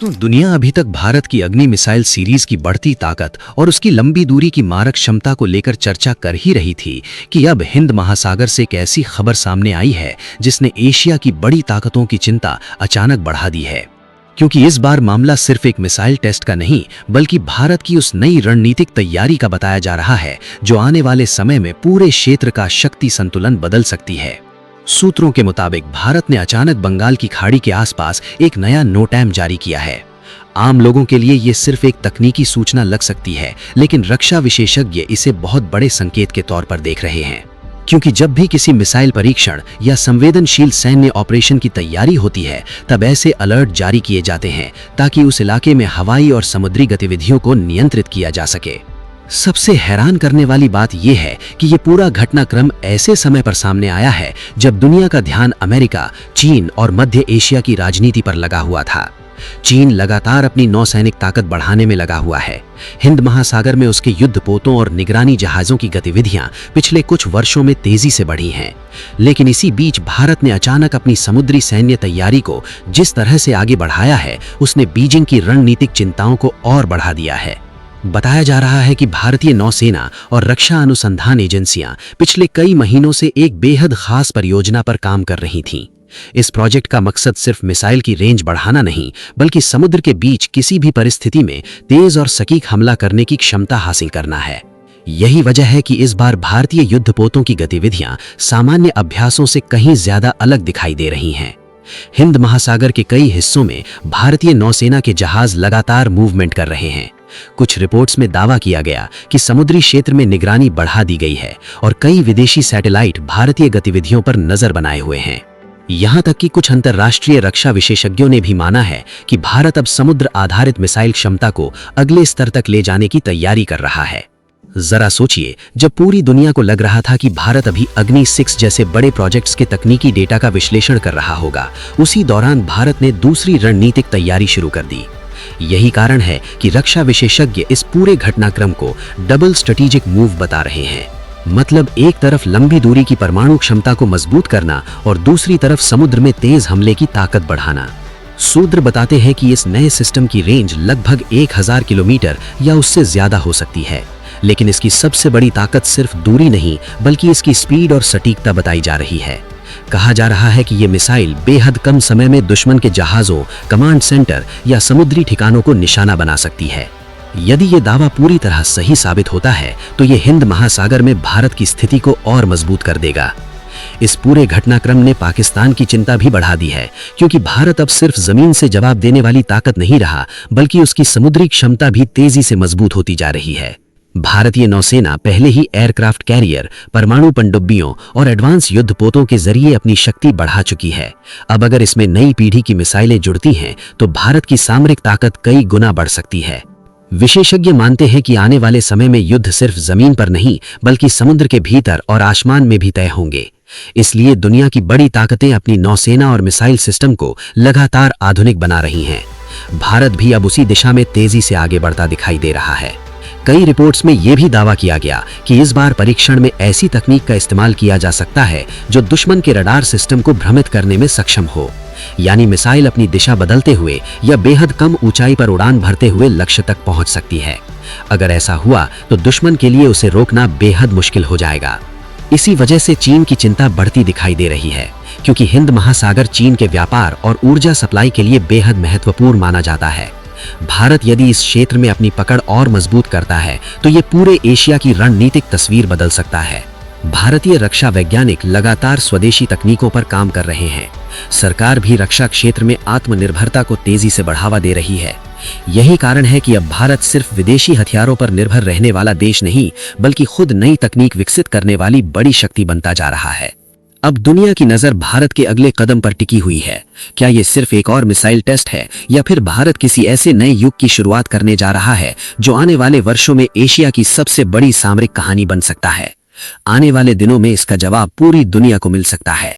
दोस्तों, दुनिया अभी तक भारत की अग्नि मिसाइल सीरीज की बढ़ती ताकत और उसकी लंबी दूरी की मारक क्षमता को लेकर चर्चा कर ही रही थी कि अब हिंद महासागर से एक ऐसी खबर सामने आई है जिसने एशिया की बड़ी ताकतों की चिंता अचानक बढ़ा दी है। क्योंकि इस बार मामला सिर्फ एक मिसाइल टेस्ट का नहीं बल्कि भारत की उस नई रणनीतिक तैयारी का बताया जा रहा है जो आने वाले समय में पूरे क्षेत्र का शक्ति संतुलन बदल सकती है। सूत्रों के मुताबिक भारत ने अचानक बंगाल की खाड़ी के आसपास एक नया नोटैम जारी किया है। आम लोगों के लिए ये सिर्फ एक तकनीकी सूचना लग सकती है, लेकिन रक्षा विशेषज्ञ इसे बहुत बड़े संकेत के तौर पर देख रहे हैं। क्योंकि जब भी किसी मिसाइल परीक्षण या संवेदनशील सैन्य ऑपरेशन की तैयारी होती है, तब ऐसे अलर्ट जारी किए जाते हैं ताकि उस इलाके में हवाई और समुद्री गतिविधियों को नियंत्रित किया जा सके। सबसे हैरान करने वाली बात यह है कि ये पूरा घटनाक्रम ऐसे समय पर सामने आया है जब दुनिया का ध्यान अमेरिका, चीन और मध्य एशिया की राजनीति पर लगा हुआ था। चीन लगातार अपनी नौसैनिक ताकत बढ़ाने में लगा हुआ है। हिंद महासागर में उसके युद्धपोतों और निगरानी जहाजों की गतिविधियां पिछले कुछ वर्षों में तेजी से बढ़ी हैं। लेकिन इसी बीच भारत ने अचानक अपनी समुद्री सैन्य तैयारी को जिस तरह से आगे बढ़ाया है, उसने बीजिंग की रणनीतिक चिंताओं को और बढ़ा दिया है। बताया जा रहा है कि भारतीय नौसेना और रक्षा अनुसंधान एजेंसियां पिछले कई महीनों से एक बेहद खास परियोजना पर काम कर रही थीं। इस प्रोजेक्ट का मकसद सिर्फ मिसाइल की रेंज बढ़ाना नहीं, बल्कि समुद्र के बीच किसी भी परिस्थिति में तेज और सटीक हमला करने की क्षमता हासिल करना है। यही वजह है कि इस बार भारतीय युद्धपोतों की गतिविधियां सामान्य अभ्यासों से कहीं ज्यादा अलग दिखाई दे रही हैं। हिंद महासागर के कई हिस्सों में भारतीय नौसेना के जहाज लगातार मूवमेंट कर रहे हैं। कुछ रिपोर्ट्स में दावा किया गया कि समुद्री क्षेत्र में निगरानी बढ़ा दी गई है और कई विदेशी सैटेलाइट भारतीय गतिविधियों पर नजर बनाए हुए हैं। यहां तक कि कुछ अंतर्राष्ट्रीय रक्षा विशेषज्ञों ने भी माना है कि भारत अब समुद्र आधारित मिसाइल क्षमता को अगले स्तर तक ले जाने की तैयारी कर रहा है। जरा सोचिए, जब पूरी दुनिया को लग रहा था कि भारत अभी अग्नि 6 जैसे बड़े प्रोजेक्ट्स के तकनीकी डेटा का विश्लेषण कर रहा होगा, उसी दौरान भारत ने दूसरी रणनीतिक तैयारी शुरू कर दी। यही कारण है कि रक्षा विशेषज्ञ इस पूरे घटनाक्रम को डबल स्ट्रेटेजिक मूव बता रहे हैं। मतलब एक तरफ लंबी दूरी की परमाणु क्षमता को मजबूत करना और दूसरी तरफ समुद्र में तेज हमले की ताकत बढ़ाना। सूत्र बताते हैं कि इस नए सिस्टम की रेंज लगभग 1000 किलोमीटर या उससे ज्यादा हो सकती है, लेकिन इसकी सबसे बड़ी ताकत सिर्फ दूरी नहीं बल्कि इसकी स्पीड और सटीकता बताई जा रही है। कहा जा रहा है कि ये मिसाइल बेहद कम समय में दुश्मन के जहाजों, कमांड सेंटर या समुद्री ठिकानों को निशाना बना सकती है। यदि ये दावा पूरी तरह सही साबित होता है तो ये हिंद महासागर में भारत की स्थिति को और मजबूत कर देगा। इस पूरे घटनाक्रम ने पाकिस्तान की चिंता भी बढ़ा दी है, क्योंकि भारत अब सिर्फ जमीन से जवाब देने वाली ताकत नहीं रहा बल्कि उसकी समुद्री क्षमता भी तेजी से मजबूत होती जा रही है। भारतीय नौसेना पहले ही एयरक्राफ्ट कैरियर, परमाणु पनडुब्बियों और एडवांस युद्धपोतों के जरिए अपनी शक्ति बढ़ा चुकी है। अब अगर इसमें नई पीढ़ी की मिसाइलें जुड़ती हैं तो भारत की सामरिक ताकत कई गुना बढ़ सकती है। विशेषज्ञ मानते हैं कि आने वाले समय में युद्ध सिर्फ जमीन पर नहीं बल्कि समुद्र के भीतर और आसमान में भी तय होंगे। इसलिए दुनिया की बड़ी ताकतें अपनी नौसेना और मिसाइल सिस्टम को लगातार आधुनिक बना रही हैं। भारत भी अब उसी दिशा में तेजी से आगे बढ़ता दिखाई दे रहा है। कई रिपोर्ट्स में यह भी दावा किया गया कि इस बार परीक्षण में ऐसी तकनीक का इस्तेमाल किया जा सकता है जो दुश्मन के रडार सिस्टम को भ्रमित करने में सक्षम हो। यानी मिसाइल अपनी दिशा बदलते हुए या बेहद कम ऊंचाई पर उड़ान भरते हुए लक्ष्य तक पहुंच सकती है। अगर ऐसा हुआ तो दुश्मन के लिए उसे रोकना बेहद मुश्किल हो जाएगा। इसी वजह से चीन की चिंता बढ़ती दिखाई दे रही है, क्योंकि हिंद महासागर चीन के व्यापार और ऊर्जा सप्लाई के लिए बेहद महत्वपूर्ण माना जाता है। भारत यदि इस क्षेत्र में अपनी पकड़ और मजबूत करता है तो ये पूरे एशिया की रणनीतिक तस्वीर बदल सकता है। भारतीय रक्षा वैज्ञानिक लगातार स्वदेशी तकनीकों पर काम कर रहे हैं। सरकार भी रक्षा क्षेत्र में आत्मनिर्भरता को तेजी से बढ़ावा दे रही है। यही कारण है कि अब भारत सिर्फ विदेशी हथियारों पर निर्भर रहने वाला देश नहीं बल्कि खुद नई तकनीक विकसित करने वाली बड़ी शक्ति बनता जा रहा है। अब दुनिया की नजर भारत के अगले कदम पर टिकी हुई है। क्या ये सिर्फ एक और मिसाइल टेस्ट है या फिर भारत किसी ऐसे नए युग की शुरुआत करने जा रहा है जो आने वाले वर्षों में एशिया की सबसे बड़ी सामरिक कहानी बन सकता है? आने वाले दिनों में इसका जवाब पूरी दुनिया को मिल सकता है।